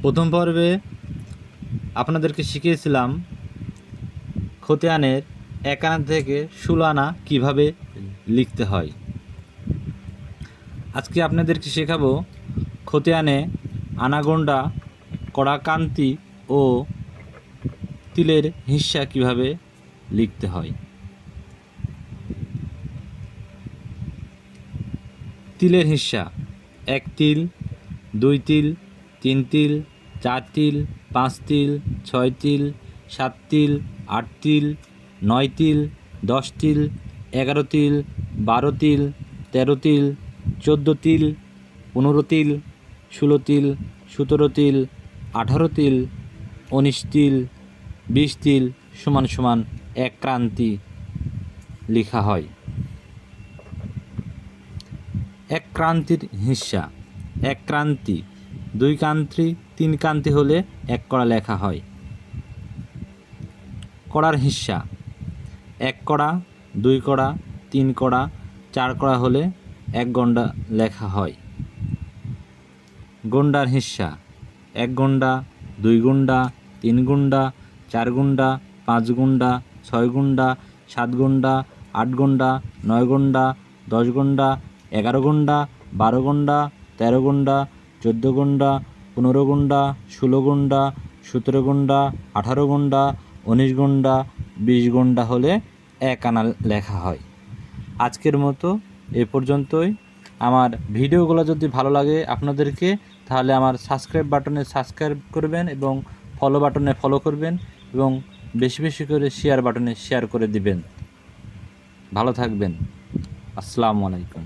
প্রথম পর্বে আপনাদেরকে শিখিয়েছিলাম খতিয়ানের 1 আনা থেকে 16 আনা কীভাবে লিখতে হয়। আজকে আপনাদেরকে শেখাবো খতিয়ানে আনাগোন্ডা, কড়াকান্তি ও তিলের হিস্সা কীভাবে লিখতে হয়। তিলের হিস্সা: 1 তিল, 2 তিল, 3 তিল, 4 তিল, 5 তিল, 6 তিল, 7 তিল, 8 তিল, 9 তিল, 10 তিল, 11 তিল, 12 তিল, 13 তিল, 14 তিল, 15 তিল, 16 তিল, 17 তিল, 18 তিল, 19 তিল, 20 তিল সমান সমান 1 ক্রান্তি লেখা হয়। 1 ক্রান্তির হিস্সা: 1 ক্রান্তি 2 ক্রান্তি 3 ক্রান্তি হলে 1 কড়া লেখা হয়। কড়ার হিস্সা: 1 কড়া, 2 কড়া, 3 কড়া, 4 কড়া হলে 1 গন্ডা লেখা হয়। গন্ডার হিস্সা: 1 গন্ডা, 2 গন্ডা, 3 গন্ডা, 4 গন্ডা, 5 গন্ডা, 6 গন্ডা, 7 গন্ডা, 8 গন্ডা, 9 গন্ডা, 10 গন্ডা, 11 গন্ডা, 12 গন্ডা, 13 গন্ডা, 14 গন্ডা, 15 গন্ডা, 16 গন্ডা, 17 গন্ডা, 18 গন্ডা, 19 গন্ডা, 20 গন্ডা হলে 1 আনা লেখা হয়। আজকের মতো এ পর্যন্তই। আমার ভিডিওগুলো যদি ভালো লাগে আপনাদেরকে, তাহলে আমার সাবস্ক্রাইব বাটনে সাবস্ক্রাইব করবেন এবং ফলো বাটনে ফলো করবেন এবং বেশি বেশি করে শেয়ার বাটনে শেয়ার করে দিবেন। ভালো থাকবেন। আসসালামু আলাইকুম।